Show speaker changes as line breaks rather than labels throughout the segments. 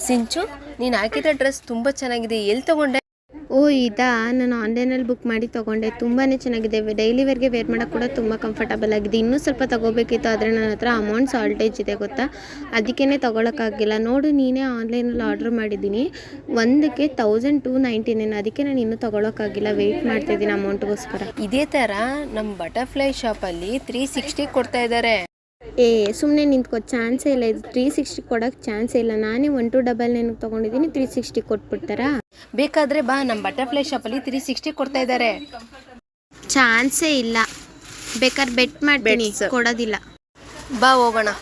ಸಿಂಚು, ನೀನು ಹಾಕಿದ ಡ್ರೆಸ್ ತುಂಬ ಚೆನ್ನಾಗಿದೆ, ಎಲ್ಲಿ ತಗೊಂಡೆ?
ಓ ಇದಾ, ನಾನು ಆನ್ಲೈನಲ್ಲಿ ಬುಕ್ ಮಾಡಿ ತೊಗೊಂಡೆ. ತುಂಬಾ ಚೆನ್ನಾಗಿದೆ. ಡೈಲಿ ವೇರ್ಗೆ ವೇರ್ ಮಾಡೋಕ್ಕೆ ಕೂಡ ತುಂಬ ಕಂಫರ್ಟಬಲ್ ಆಗಿದೆ. ಇನ್ನೂ ಸ್ವಲ್ಪ ತೊಗೋಬೇಕಿತ್ತು, ಆದರೆ ನನ್ನ ಹತ್ರ ಅಮೌಂಟ್ ಶಾರ್ಟೇಜ್ ಇದೆ ಗೊತ್ತಾ, ಅದಕ್ಕೇ ತೊಗೊಳಕ್ಕಾಗಿಲ್ಲ. ನೋಡು ನೀನೇ ಆನ್ಲೈನಲ್ಲಿ ಆರ್ಡ್ರ್ ಮಾಡಿದ್ದೀನಿ, ಒಂದಕ್ಕೆ 1299. ಅದಕ್ಕೆ ನಾನು ಇನ್ನೂ ತೊಗೊಳಕ್ಕಾಗಿಲ್ಲ, ವೆಯ್ಟ್ ಮಾಡ್ತಾಯಿದ್ದೀನಿ ಅಮೌಂಟ್ಗೋಸ್ಕರ.
ಇದೇ ಥರ ನಮ್ಮ ಬಟರ್ಫ್ಲೈ ಶಾಪಲ್ಲಿ 360 ಕೊಡ್ತಾ ಇದ್ದಾರೆ.
ಸುಮ್ಮನೆ ನಿಂತ್ಕೋ, ಚಾನ್ಸೇ ಇಲ್ಲ. ಇದು 360 ಕೊಡೋಕ್ಕೆ ಚಾನ್ಸೇ ಇಲ್ಲ. ನಾನೇ 1299 ತೊಗೊಂಡಿದ್ದೀನಿ, 360 ಕೊಟ್ಬಿಡ್ತಾರಾ?
ಬೇಕಾದರೆ ಬಾ, ನಮ್ಮ ಬಟರ್ಫ್ಲೈ ಶಾಪಲ್ಲಿ 360 ಕೊಡ್ತಾ ಇದ್ದಾರೆ.
ಚಾನ್ಸೇ ಇಲ್ಲ. ಬೇಕಾದ್ರೆ ಬೆಟ್ ಮಾಡ್ತೀನಿ, ಕೊಡೋದಿಲ್ಲ.
ಬಾ ಹೋಗೋಣ.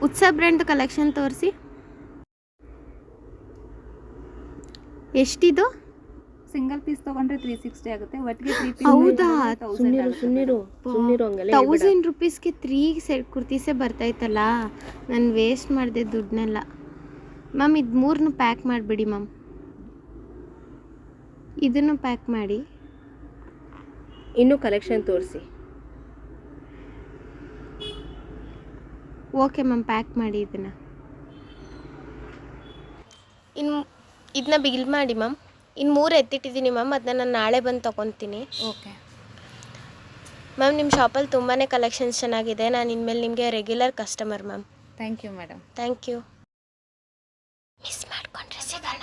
ಉತ್ಸವ ಬ್ರ್ಯಾಂಡ್ ಕಲೆಕ್ಷನ್ ತೋರಿಸಿ. ಎಷ್ಟಿದು?
ಸಿಂಗಲ್ ಪೀಸ್ ತಗೊಂಡ್ರೆ 360 ಆಗುತ್ತೆ, ಒಟ್ಟಿಗೆ 3 ಪೀಸ್.
ಹೌದಾ?
ಸುಮ್ಮನಿರು
1000 ರೂಪೀಸ್ಗೆ 3 ಸೆಟ್ ಕುರ್ತೀಸೇ ಬರ್ತೈತಲ್ಲ. ನಾನು ವೇಸ್ಟ್ ಮಾಡಿದೆ ದುಡ್ಡನ್ನೆಲ್ಲ. ಮ್ಯಾಮ್ ಇದು 3 ಪ್ಯಾಕ್ ಮಾಡಿಬಿಡಿ ಮ್ಯಾಮ್. ಇದನ್ನು ಪ್ಯಾಕ್ ಮಾಡಿ.
ಇನ್ನೂ ಕಲೆಕ್ಷನ್ ತೋರಿಸಿ.
ಓಕೆ ಮ್ಯಾಮ್, ಪ್ಯಾಕ್ ಮಾಡಿ ಇದನ್ನು. ಇದನ್ನ ಬಿಲ್ ಮಾಡಿ ಮ್ಯಾಮ್. ಇನ್ನು 3 ಎತ್ತಿಟ್ಟಿದ್ದೀನಿ ಮ್ಯಾಮ್, ಅದನ್ನ ನಾನು ನಾಳೆ ಬಂದು ತೊಗೊತೀನಿ.
ಓಕೆ
ಮ್ಯಾಮ್, ನಿಮ್ಮ ಶಾಪಲ್ಲಿ ತುಂಬಾ ಕಲೆಕ್ಷನ್ಸ್ ಚೆನ್ನಾಗಿದೆ. ನಾನು ಇನ್ಮೇಲೆ ನಿಮಗೆ regular customer ma'am.
Thank you madam.
Thank you. Miss ಮಾಡಿಕೊಂಡ್ರೆ ಸಿಗಲ್ಲ.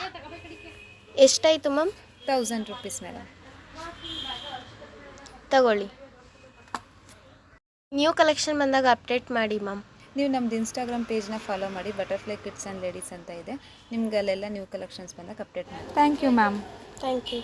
ಎಷ್ಟಾಯಿತು ಮ್ಯಾಮ್?
1000 rupees madam.
ತಗೊಳ್ಳಿ. ನ್ಯೂ ಕಲೆಕ್ಷನ್ ಬಂದಾಗ ಅಪ್ಡೇಟ್ ಮಾಡಿ ಮ್ಯಾಮ್.
ನೀವು ನಮ್ಮದು ಇನ್ಸ್ಟಾಗ್ರಾಮ್ ಪೇಜ್ನ ಫಾಲೋ ಮಾಡಿ, ಬಟರ್ಫ್ಲೈ ಕಿಡ್ಸ್ ಆ್ಯಂಡ್ ಲೇಡೀಸ್ ಅಂತ ಇದೆ. ನಿಮ್ಗೆ ಅಲ್ಲೆಲ್ಲ ನ್ಯೂ ಕಲೆಕ್ಷನ್ಸ್ ಬಂದಾಗ ಅಪ್ಡೇಟ್ ಮಾಡಿ. Thank you ma'am.
Thank you.